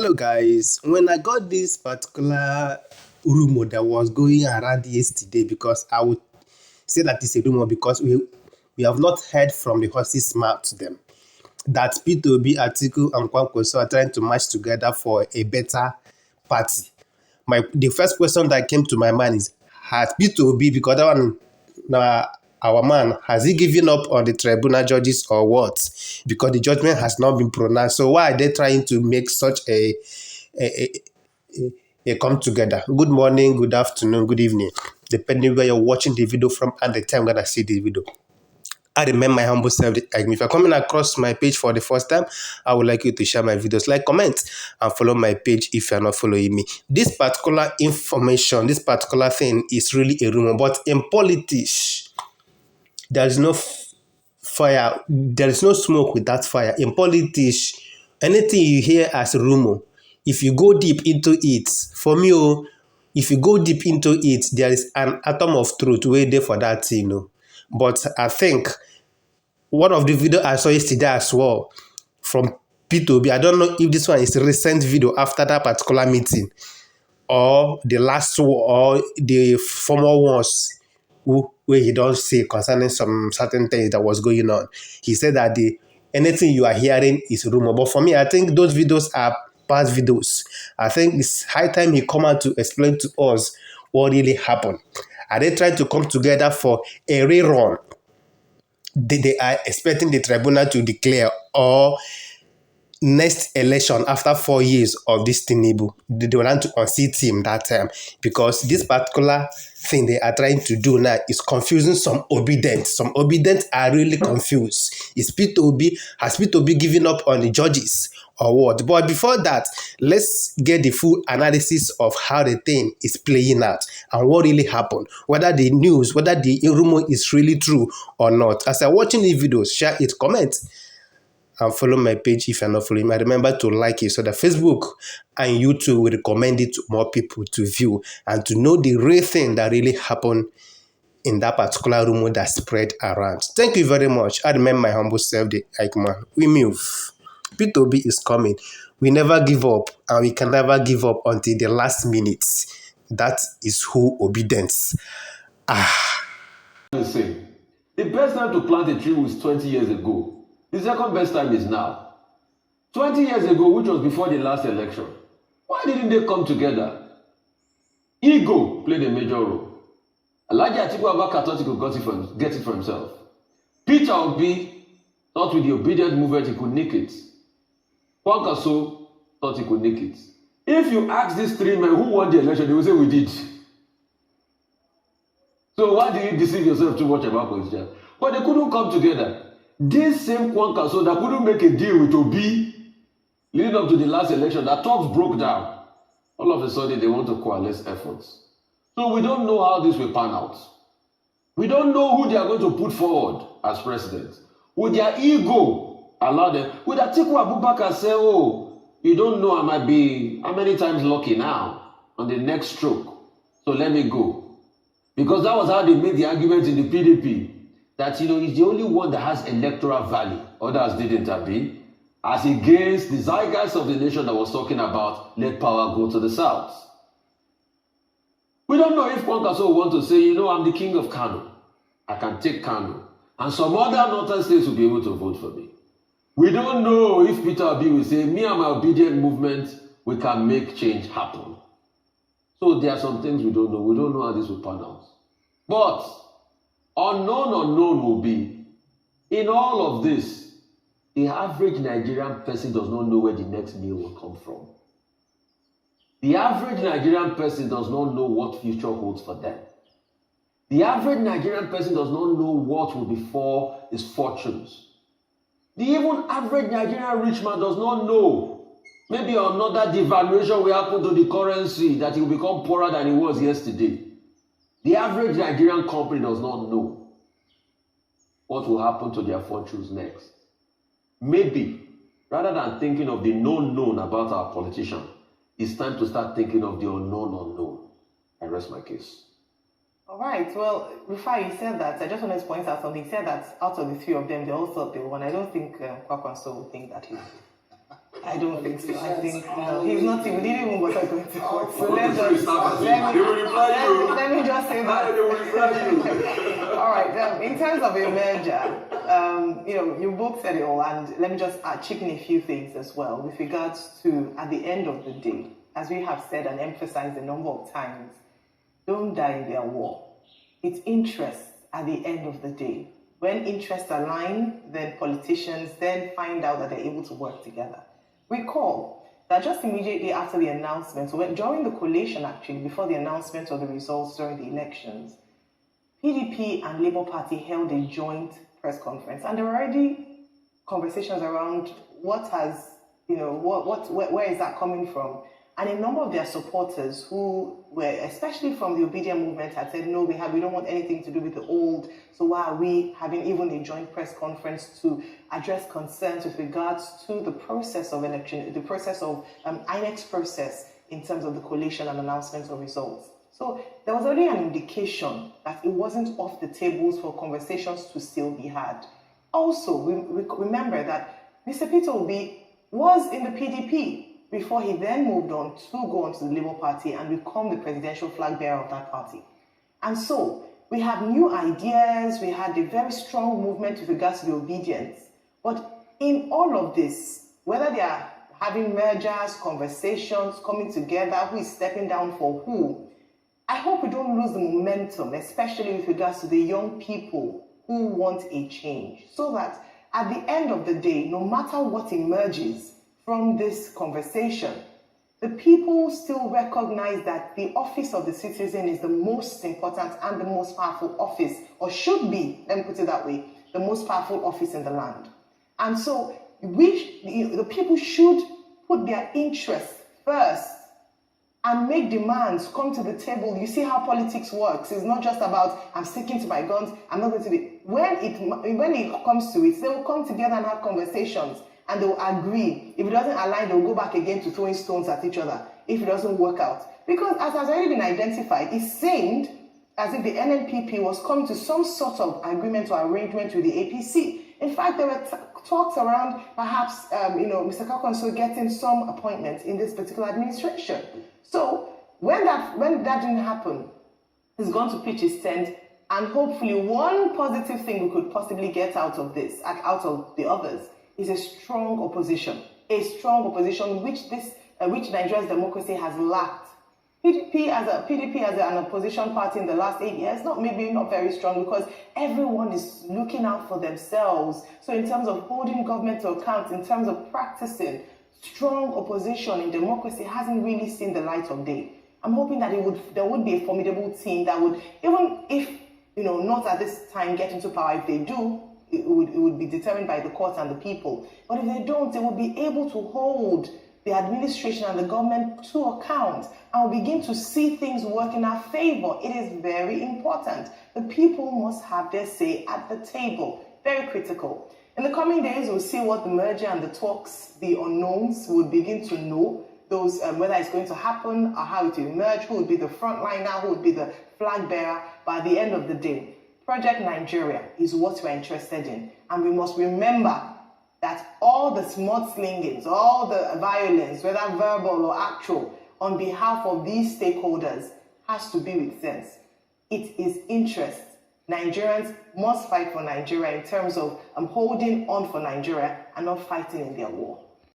Hello guys, when I got this particular rumor that was going around yesterday, because I would say that it's a rumor because we have not heard from the horse's mouth to them that P2B, Atiku and Kwankwaso are trying to match together for a better party. The first question that came to my mind is, has P2B, because that one, our man, has he given up on the tribunal judges or what? Because the judgment has not been pronounced. So why are they trying to make such a come together? Good morning, good afternoon, good evening, depending where you're watching the video from and the time when I see the video. I remember my humble self. If you're coming across my page for the first time, I would like you to share my videos, like, comment, and follow my page if you're not following me. This particular information, this particular thing is really a rumor, but in politics, there is no fire, there is no smoke without fire. In politics, anything you hear as a rumor, if you go deep into it, for me, if you go deep into it, there is an atom of truth waiting for that thing. But I think one of the video I saw yesterday as well from P2B, I don't know if this one is a recent video after that particular meeting or the last one or the former ones where he don't say concerning some certain things that was going on. He said that anything you are hearing is rumor. But for me, I think those videos are past videos. I think it's high time he come out to explain to us what really happened. Are they trying to come together for a rerun? They are expecting the tribunal to declare, or next election after 4 years of this Tinubu, they want to unseat him that time, because this particular thing they are trying to do now is confusing some obedient. Some obedient are really confused. Has P2B given up on the judges or what? But before that, let's get the full analysis of how the thing is playing out and what really happened, whether the news, whether the rumor is really true or not. As you're watching the videos, share it, comment, and follow my page if you're not following me. Remember to like it so that Facebook and YouTube will recommend it to more people to view and to know the real thing that really happened in that particular rumor that spread around. Thank you very much. I remember my humble self, the Eichmann. We move. P2B is coming. We never give up, and we can never give up until the last minute. That is who obedience. Say, the best time to plant a tree was 20 years ago. The second best time is now. 20 years ago, which was before the last election. Why didn't they come together? Ego played a major role. Alhaji Atiku Abubakar thought he could get it for himself. Peter Obi thought with the obedient movement he could nick it. Kwankwaso thought he could nick it. If you ask these three men who won the election, they will say we did. So why do you deceive yourself too much about position? But they couldn't come together. This same Kwankwaso that couldn't make a deal with Obi leading up to the last election, that talks broke down. All of a sudden, they want to coalesce efforts. So we don't know how this will pan out. We don't know who they are going to put forward as president. With their ego, allow them. With Atiku Abubakar say, oh, you don't know I might be how many times lucky now on the next stroke. So let me go. Because that was how they made the argument in the PDP. That, he's the only one that has electoral value. Others didn't agree. As against the zeitgeist of the nation that was talking about, let power go to the south. We don't know if Kwankwaso will want to say, I'm the king of Kano. I can take Kano. And some other northern states will be able to vote for me. We don't know if Peter Obi will say, me and my obedient movement, we can make change happen. So there are some things we don't know. We don't know how this will pan out. But unknown will be, in all of this, the average Nigerian person does not know where the next meal will come from. The average Nigerian person does not know what future holds for them. The average Nigerian person does not know what will befall his fortunes. The even average Nigerian rich man does not know. Maybe another devaluation will happen to the currency, that he will become poorer than he was yesterday. The average Nigerian company does not know what will happen to their fortunes next. Maybe, rather than thinking of the known about our politician, it's time to start thinking of the unknown. I rest my case. All right. Well, before you said that, I just wanted to point out something. He said that out of the three of them, they all thought they won. I don't think Kwakwanso would think that he would. I don't think so. I think no, he's not even. He didn't even bother going to court. So let me just say that. All right. In terms of a merger, you both said it all, and let me just chip in a few things as well with regards to at the end of the day, as we have said and emphasized a number of times, don't die in their war. It's interests at the end of the day. When interests align, then politicians then find out that they're able to work together. Recall that just immediately after the announcement, so during the collation actually, before the announcement of the results during the elections, PDP and Labour Party held a joint press conference, and there were already conversations around what has, where is that coming from? And a number of their supporters who were, especially from the Obedient movement, had said, no, we don't want anything to do with the old. So why are we having even a joint press conference to address concerns with regards to the process of election, the process of INEC's process in terms of the collation and announcements of results? So there was already an indication that it wasn't off the tables for conversations to still be had. Also, we remember that Mr. Peter Obi was in the PDP before he then moved on to go on to the Labour Party and become the presidential flag bearer of that party. And so we have new ideas, we had a very strong movement with regards to the obedience. But in all of this, whether they are having mergers, conversations, coming together, who is stepping down for who, I hope we don't lose the momentum, especially with regards to the young people who want a change, so that at the end of the day, no matter what emerges from this conversation, the people still recognize that the office of the citizen is the most important and the most powerful office, or should be, let me put it that way, the most powerful office in the land. And so the people should put their interests first and make demands, come to the table. You see how politics works. It's not just about, I'm sticking to my guns, I'm not going to be. When it comes to it, they will come together and have conversations, and they will agree. If it doesn't align, they will go back again to throwing stones at each other if it doesn't work out. Because as has already been identified, it seemed as if the NNPP was coming to some sort of agreement or arrangement with the APC. In fact, there were talks around perhaps, Mr. Kakonso getting some appointments in this particular administration. So when that didn't happen, he's going to pitch his tent, and hopefully one positive thing we could possibly get out of this, out of the others, is a strong opposition which Nigeria's democracy has lacked. PDP as an opposition party in the last 8 years, maybe not very strong, because everyone is looking out for themselves. So in terms of holding government to account, in terms of practicing strong opposition in democracy, hasn't really seen the light of day. I'm hoping that there would be a formidable team that would, even if not at this time get into power. If they do, it would be determined by the courts and the people. But if they don't, they will be able to hold the administration and the government to account, and we'll begin to see things work in our favor. It is very important. The people must have their say at the table. Very critical. In the coming days, we'll see what the merger and the talks, the unknowns, will begin to know. Those whether it's going to happen or how it will emerge, who will be the frontliner, who will be the flag bearer. But at the end of the day, Project Nigeria is what we're interested in, and we must remember that all the mudslingings, all the violence, whether verbal or actual, on behalf of these stakeholders has to be with sense. It is interest. Nigerians must fight for Nigeria in terms of holding on for Nigeria and not fighting in their war.